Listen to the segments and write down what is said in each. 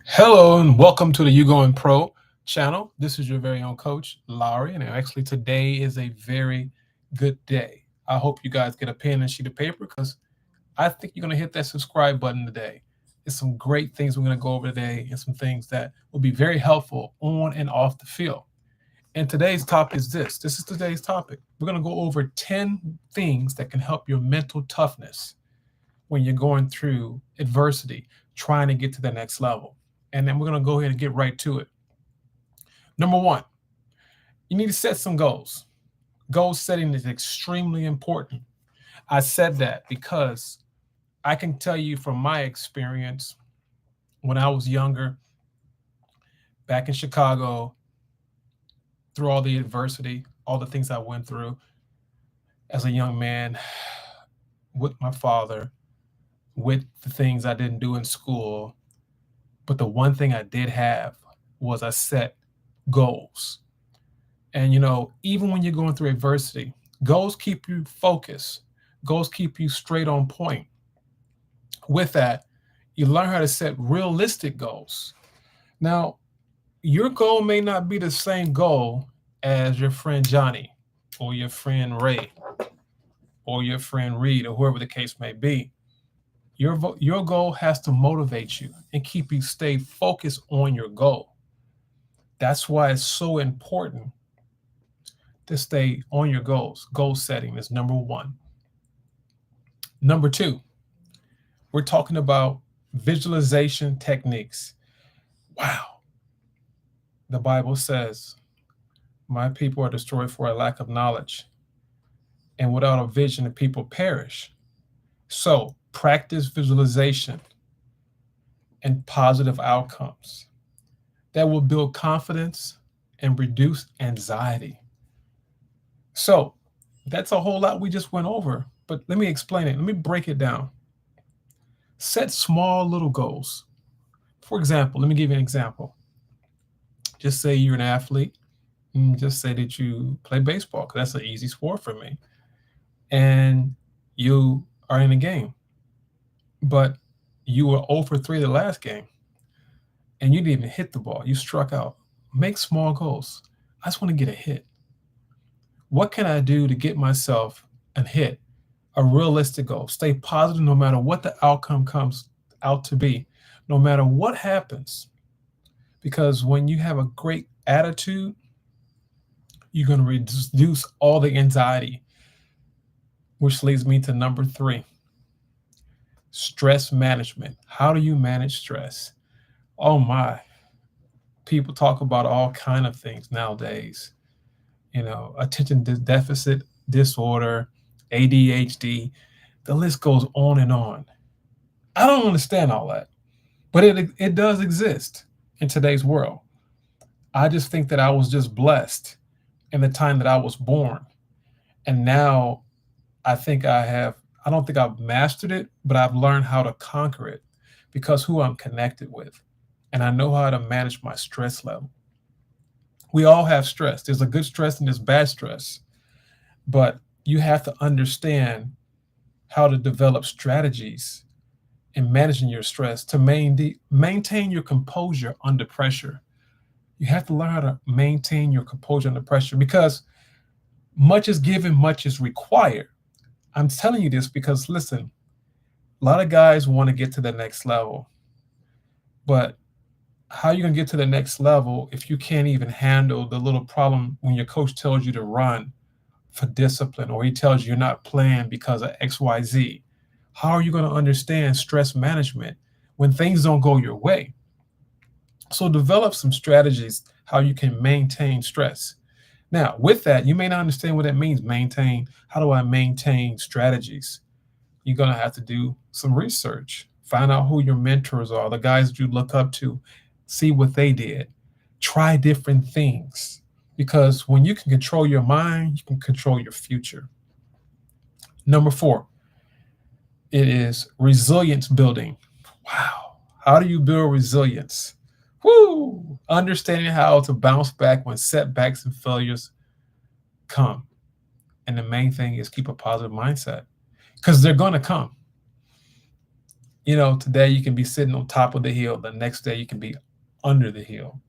Hello and welcome to the YouGoin'Pro channel. This is your very own coach, Lowry, and actually today is a very good day. I hope you guys get a pen and sheet of paper because I think you're going to hit that subscribe button today. There's some great things we're going to go over today and some things that will be very helpful on and off the field. And today's topic is this. This is today's topic. We're going to go over 10 things that can help your mental toughness when you're going through adversity, trying to get to the next level. And then we're going to go ahead and get right to it. Number one, you need to set some goals. Goal setting is extremely important. I said that because I can tell you from my experience when I was younger, back in Chicago, through all the adversity, all the things I went through as a young man with my father, with the things I didn't do in school. But the one thing I did have was I set goals. And even when you're going through adversity, goals keep you focused. Goals keep you straight on point. With that, you learn how to set realistic goals. Now, your goal may not be the same goal as your friend Johnny or your friend Ray or your friend Reed or whoever the case may be. Your goal has to motivate you and keep you stay focused on your goal. That's why it's so important to stay on your goals. Goal setting is number one. Number two, we're talking about visualization techniques. Wow. The Bible says, my people are destroyed for a lack of knowledge. And without a vision, the people perish. So practice visualization and positive outcomes that will build confidence and reduce anxiety. So that's a whole lot we just went over, but let me explain it. Let me break it down. Set small little goals. For example, let me give you an example. Just say you're an athlete, and just say that you play baseball, because that's an easy sport for me. And you are in a game, but you were 0 for 3 the last game, and you didn't even hit the ball. You struck out. Make small goals. I just want to get a hit. What can I do to get myself a hit? A realistic goal. Stay positive no matter what the outcome comes out to be, no matter what happens. Because when you have a great attitude, you're going to reduce all the anxiety, which leads me to number 3. Stress management. How do you manage stress? Oh my. People talk about all kind of things nowadays. Attention deficit disorder, ADHD, the list goes on and on. I don't understand all that, but it does exist in today's world. I just think that I was just blessed in the time that I was born. And now I don't think I've mastered it, but I've learned how to conquer it because who I'm connected with. And I know how to manage my stress level. We all have stress. There's a good stress and there's bad stress. But you have to understand how to develop strategies in managing your stress to maintain your composure under pressure. You have to learn how to maintain your composure under pressure because much is given, much is required. I'm telling you this because, listen, a lot of guys want to get to the next level, but how are you going to get to the next level if you can't even handle the little problem when your coach tells you to run for discipline or he tells you you're not playing because of XYZ? How are you going to understand stress management when things don't go your way? So develop some strategies how you can maintain stress. Now, with that, you may not understand what that means, maintain. How do I maintain strategies? You're going to have to do some research. Find out who your mentors are, the guys that you look up to. See what they did. Try different things. Because when you can control your mind, you can control your future. Number 4, it is resilience building. Wow. How do you build resilience? Woo! Understanding how to bounce back when setbacks and failures come. And the main thing is keep a positive mindset because they're going to come. Today you can be sitting on top of the hill, the next day you can be under the hill.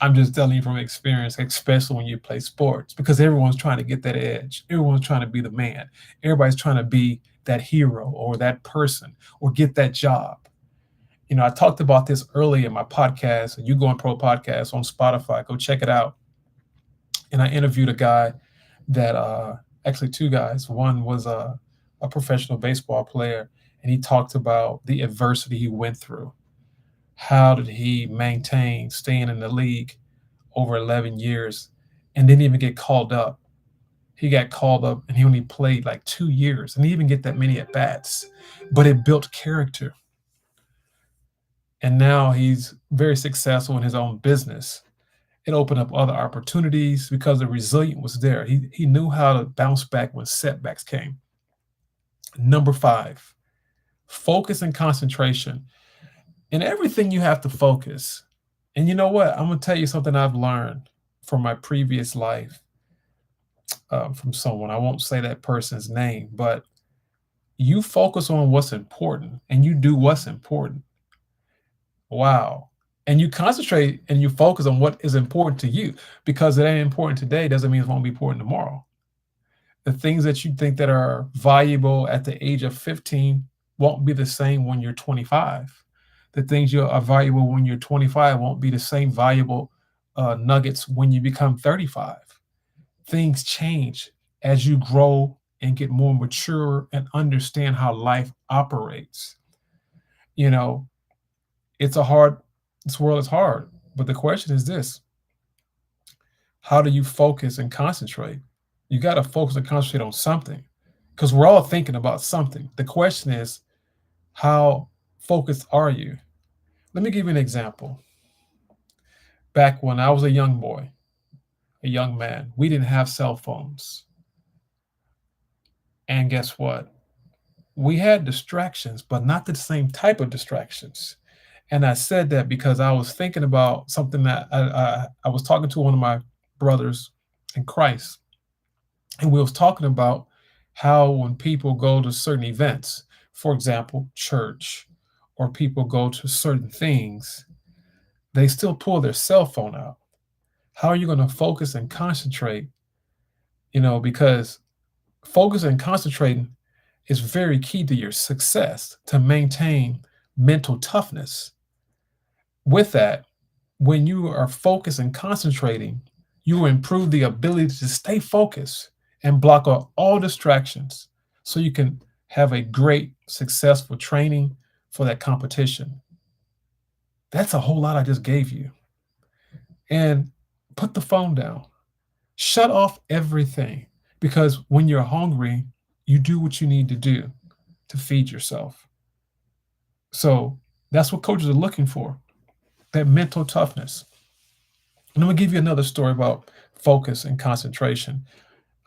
I'm just telling you from experience, especially when you play sports, because everyone's trying to get that edge. Everyone's trying to be the man. Everybody's trying to be that hero or that person or get that job. I talked about this earlier in my podcast, You Going Pro podcast on Spotify. Go check it out. And I interviewed a guy that actually two guys. One was a professional baseball player, and he talked about the adversity he went through. How did he maintain staying in the league over 11 years and didn't even get called up? He got called up and he only played like 2 years and he didn't even get that many at bats, but it built character. And now he's very successful in his own business. It opened up other opportunities because the resilience was there. He knew how to bounce back when setbacks came. Number 5, focus and concentration. In everything, you have to focus. And you know what? I'm going to tell you something I've learned from my previous life from someone. I won't say that person's name, but you focus on what's important and you do what's important. Wow. And you concentrate and you focus on what is important to you, because it ain't important today doesn't mean it won't be important tomorrow. The things that you think that are valuable at the age of 15 won't be the same when you're 25. The things you are valuable when you're 25 won't be the same valuable nuggets when you become 35. Things change as you grow and get more mature and understand how life operates. You know, it's a hard, this world is hard, but the question is this: how do you focus and concentrate? You got to focus and concentrate on something, because we're all thinking about something. The question is, how focused are you? Let me give you an example. Back when I was a young boy, a young man, we didn't have cell phones. And guess what? We had distractions, but not the same type of distractions. And I said that because I was thinking about something that I was talking to one of my brothers in Christ, and we was talking about how when people go to certain events, for example, church, or people go to certain things, they still pull their cell phone out. How are you going to focus and concentrate? Because focus and concentrating is very key to your success, to maintain mental toughness. With that, when you are focused and concentrating, you will improve the ability to stay focused and block out all distractions so you can have a great, successful training for that competition. That's a whole lot I just gave you. And put the phone down. Shut off everything, because when you're hungry, you do what you need to do to feed yourself. So that's what coaches are looking for, that mental toughness. And I'm going to give you another story about focus and concentration.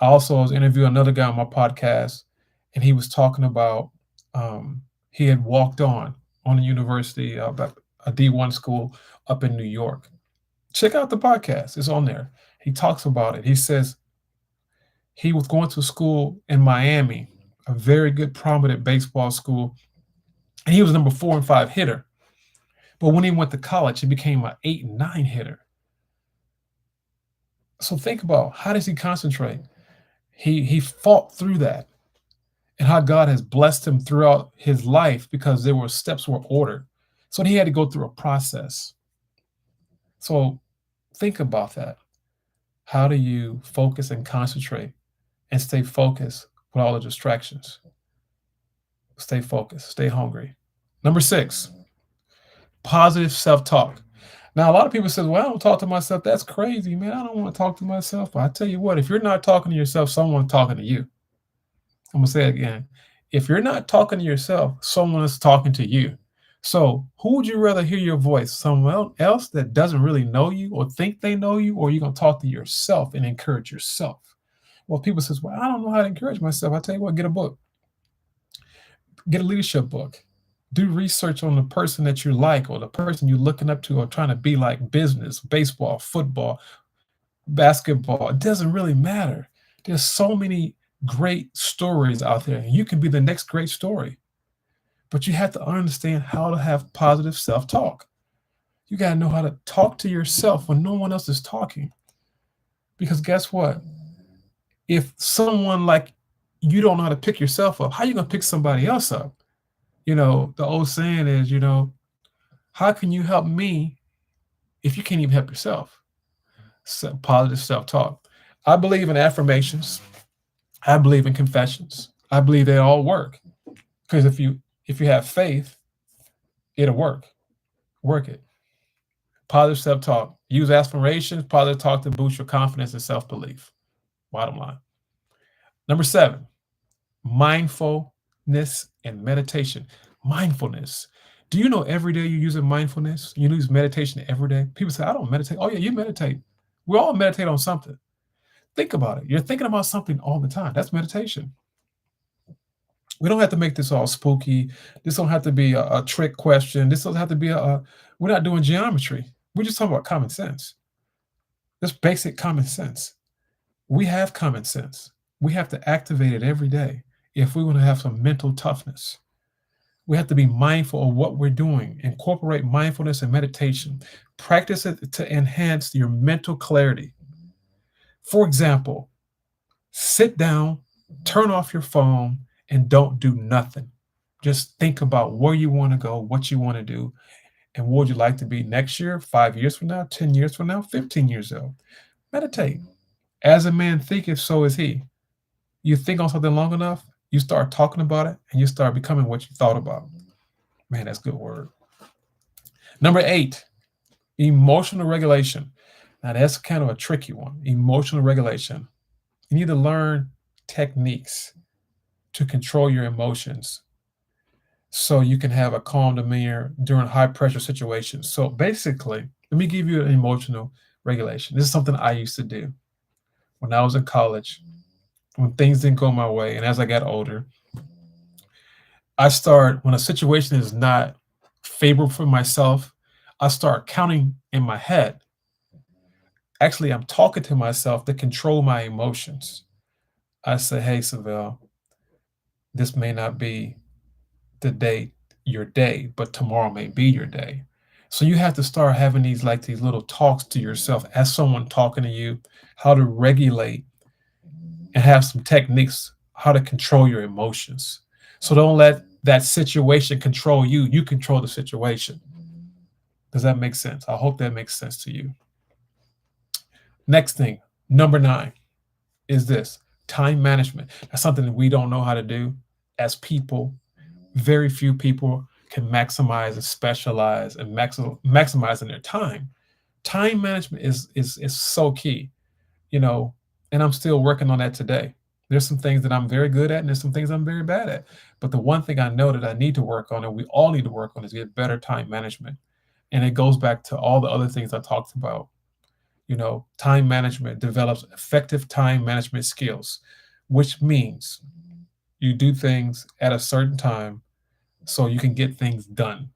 I also was interviewing another guy on my podcast, and he was talking about he had walked on a university, about a D1 school up in New York. Check out the podcast. It's on there. He talks about it. He says he was going to school in Miami, a very good, prominent baseball school, and he was number 4 and 5 hitter. But when he went to college, he became an 8 and 9 hitter. So think about, how does he concentrate? He fought through that, and how God has blessed him throughout his life because there were steps were ordered. So he had to go through a process. So think about that. How do you focus and concentrate and stay focused with all the distractions? Stay focused, stay hungry. Number 6, positive self-talk. Now, a lot of people say, well, I don't talk to myself. That's crazy, man. I don't want to talk to myself. But I tell you what, if you're not talking to yourself, someone's talking to you. I'm going to say it again. If you're not talking to yourself, someone is talking to you. So who would you rather hear your voice? Someone else that doesn't really know you or think they know you, or are you going to talk to yourself and encourage yourself? Well, people say, well, I don't know how to encourage myself. I tell you what, get a book. Get a leadership book. Do research on the person that you like, or the person you're looking up to or trying to be like. Business, baseball, football, basketball. It doesn't really matter. There's so many great stories out there, and you can be the next great story. But you have to understand how to have positive self-talk. You got to know how to talk to yourself when no one else is talking. Because guess what? If someone like you don't know how to pick yourself up, how you going to pick somebody else up? The old saying is, how can you help me if you can't even help yourself? So, positive self-talk. I believe in affirmations. I believe in confessions. I believe they all work. Because if you have faith, it'll work. Work it. Positive self-talk. Use affirmations, positive talk to boost your confidence and self-belief. Bottom line. Number 7, mindfulness and meditation. Mindfulness. Do you know every day you're using mindfulness? You use meditation every day. People say, I don't meditate. Oh, yeah, you meditate. We all meditate on something. Think about it. You're thinking about something all the time. That's meditation. We don't have to make this all spooky. This don't have to be a trick question. This doesn't have to be we're not doing geometry. We're just talking about common sense. Just basic common sense. We have common sense. We have to activate it every day if we want to have some mental toughness. We have to be mindful of what we're doing. Incorporate mindfulness and meditation. Practice it to enhance your mental clarity. For example, sit down, turn off your phone, and don't do nothing. Just think about where you want to go, what you want to do, and what would you like to be next year, 5 years from now, 10 years from now, 15 years ago. Meditate. As a man thinketh, so is he. You think on something long enough, you start talking about it, and you start becoming what you thought about. Man, that's a good word. Number 8, emotional regulation. Now, that's kind of a tricky one. Emotional regulation. You need to learn techniques to control your emotions so you can have a calm demeanor during high pressure situations. So basically, let me give you an emotional regulation. This is something I used to do when I was in college, when things didn't go my way. And as I got older, when a situation is not favorable for myself, I start counting in my head. Actually, I'm talking to myself to control my emotions. I say, hey, Savelle, this may not be your day, but tomorrow may be your day. So you have to start having these little talks to yourself as someone talking to you, how to regulate and have some techniques how to control your emotions. So don't let that situation control you. You control the situation. Does that make sense? I hope that makes sense to you. Next thing, number 9, is this time management. That's something that we don't know how to do as people. Very few people can maximize and specialize and maximize in their time. Time management is so key, and I'm still working on that today. There's some things that I'm very good at, and there's some things I'm very bad at. But the one thing I know that I need to work on, and we all need to work on, is get better time management. And it goes back to all the other things I talked about. Time management develops effective time management skills, which means you do things at a certain time so you can get things done.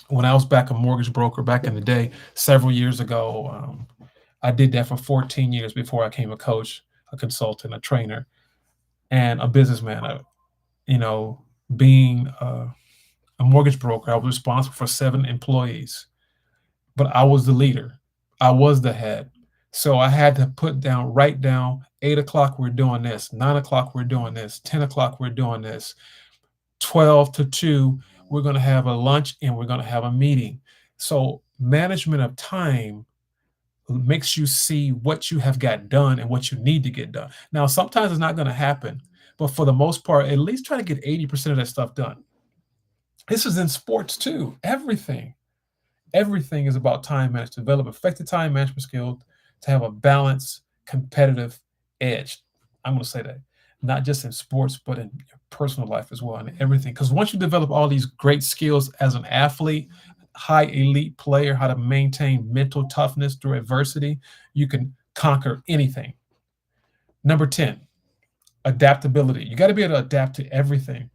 When I was back a mortgage broker back in the day, several years ago, I did that for 14 years before I became a coach, a consultant, a trainer, and a businessman. Being a mortgage broker, I was responsible for 7 employees, but I was the leader. I was the head. So I had to write down 8 o'clock, we're doing this, 9 o'clock, we're doing this, 10 o'clock, we're doing this, 12 to 2, we're going to have a lunch and we're going to have a meeting. So management of time makes you see what you have got done and what you need to get done. Now, sometimes it's not going to happen, but for the most part, at least try to get 80% of that stuff done. This is in sports too. Everything is about time management. Develop effective time management skills to have a balanced, competitive edge. I'm going to say that, not just in sports, but in your personal life as well, and everything. Because once you develop all these great skills as an athlete, high elite player, how to maintain mental toughness through adversity, you can conquer anything. Number 10, adaptability. You got to be able to adapt to everything.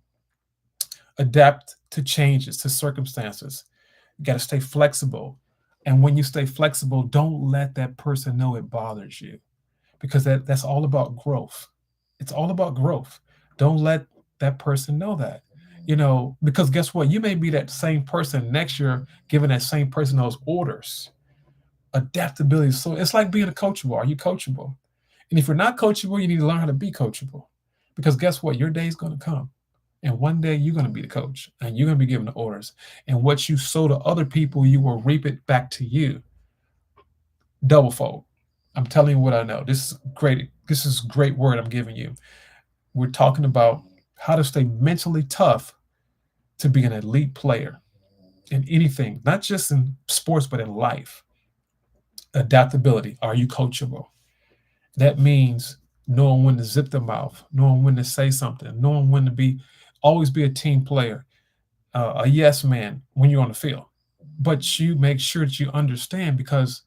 Adapt to changes, to circumstances. You got to stay flexible. And when you stay flexible, don't let that person know it bothers you, because that's all about growth. It's all about growth. Don't let that person know that. Because guess what? You may be that same person next year, giving that same person those orders. Adaptability. So it's like being a coachable. Are you coachable? And if you're not coachable, you need to learn how to be coachable. Because guess what? Your day is going to come. And one day you're going to be the coach and you're going to be giving the orders. And what you sow to other people, you will reap it back to you double fold. I'm telling you what I know. This is great. This is great word I'm giving you. We're talking about how to stay mentally tough to be an elite player in anything, not just in sports, but in life. Adaptability. Are you coachable? That means knowing when to zip the mouth, knowing when to say something, knowing when to always be a team player, a yes man when you're on the field. But you make sure that you understand, because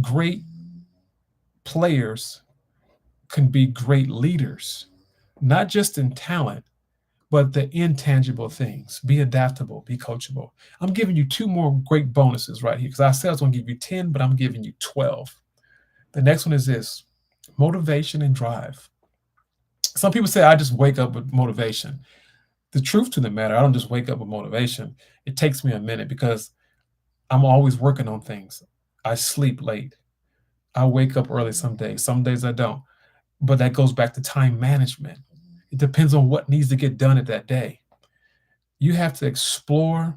great players can be great leaders, not just in talent, but the intangible things. Be adaptable, be coachable. I'm giving you two more great bonuses right here, because I said I was going to give you 10, but I'm giving you 12. The next one is this: motivation and drive. Some people say I just wake up with motivation. The truth to the matter, I don't just wake up with motivation. It takes me a minute, because I'm always working on things. I sleep late. I wake up early some days I don't. But that goes back to time management. It depends on what needs to get done at that day. You have to explore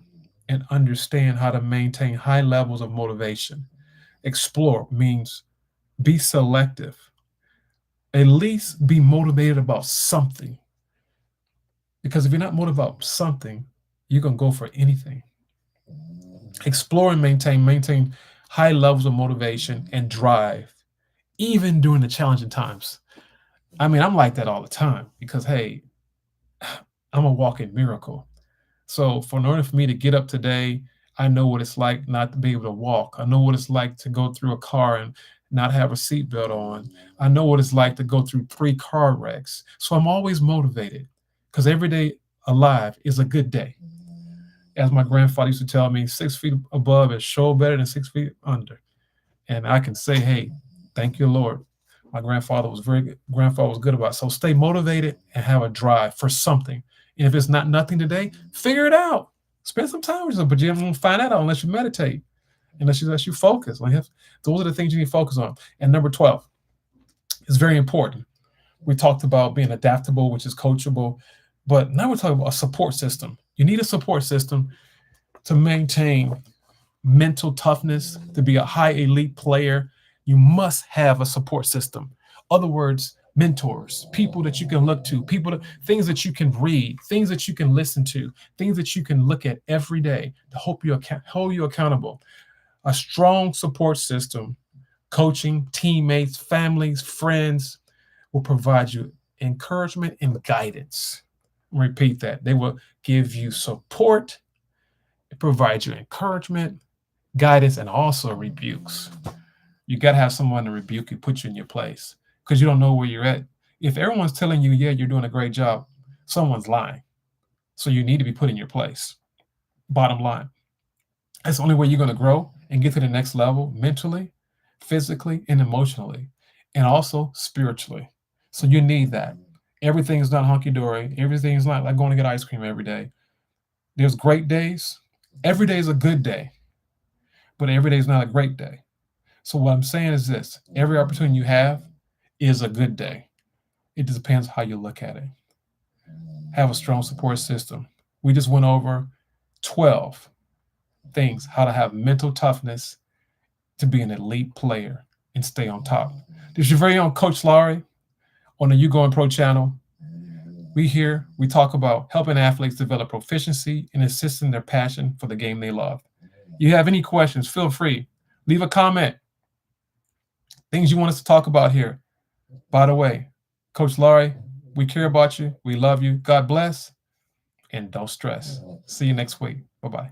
and understand how to maintain high levels of motivation. Explore means be selective. At least be motivated about something. Because if you're not motivated about something, you're going to go for anything. Explore and maintain high levels of motivation and drive, even during the challenging times. I mean, I'm like that all the time, because, hey, I'm a walking miracle. So in order for me to get up today, I know what it's like not to be able to walk. I know what it's like to go through a car and not have a seatbelt on. I know what it's like to go through 3 car wrecks. So I'm always motivated, because every day alive is a good day. As my grandfather used to tell me, 6 feet above is sure better than 6 feet under. And I can say, hey, thank you, Lord. My grandfather was very good. Grandfather was good about it. So stay motivated and have a drive for something. And if it's not nothing today, figure it out. Spend some time with yourself, but you don't find that out unless you meditate, unless you focus. Those are the things you need to focus on. And number 12 is very important. We talked about being adaptable, which is coachable, but now we're talking about a support system. You need a support system to maintain mental toughness, to be a high elite player. You must have a support system. Other words, mentors, people that you can look to, things that you can read, things that you can listen to, things that you can look at every day to hold you accountable. A strong support system, coaching, teammates, families, friends, will provide you encouragement and guidance. Repeat that. They will give you support, provide you encouragement, guidance, and also rebukes. You got to have someone to rebuke you, put you in your place, because you don't know where you're at. If everyone's telling you, yeah, you're doing a great job, someone's lying. So you need to be put in your place. Bottom line. That's the only way you're going to grow and get to the next level mentally, physically, and emotionally, and also spiritually. So you need that. Everything is not hunky-dory. Everything is not like going to get ice cream every day. There's great days. Every day is a good day, but every day is not a great day. So what I'm saying is this: every opportunity you have is a good day. It just depends how you look at it. Have a strong support system. We just went over 12 things, how to have mental toughness to be an elite player and stay on top. This is your very own Coach Laurie on the YouGoin'Pro channel. We talk about helping athletes develop proficiency and assisting their passion for the game they love. You have any questions, feel free. Leave a comment. Things you want us to talk about here. By the way, Coach Laurie, we care about you. We love you. God bless. And don't stress. See you next week. Bye-bye.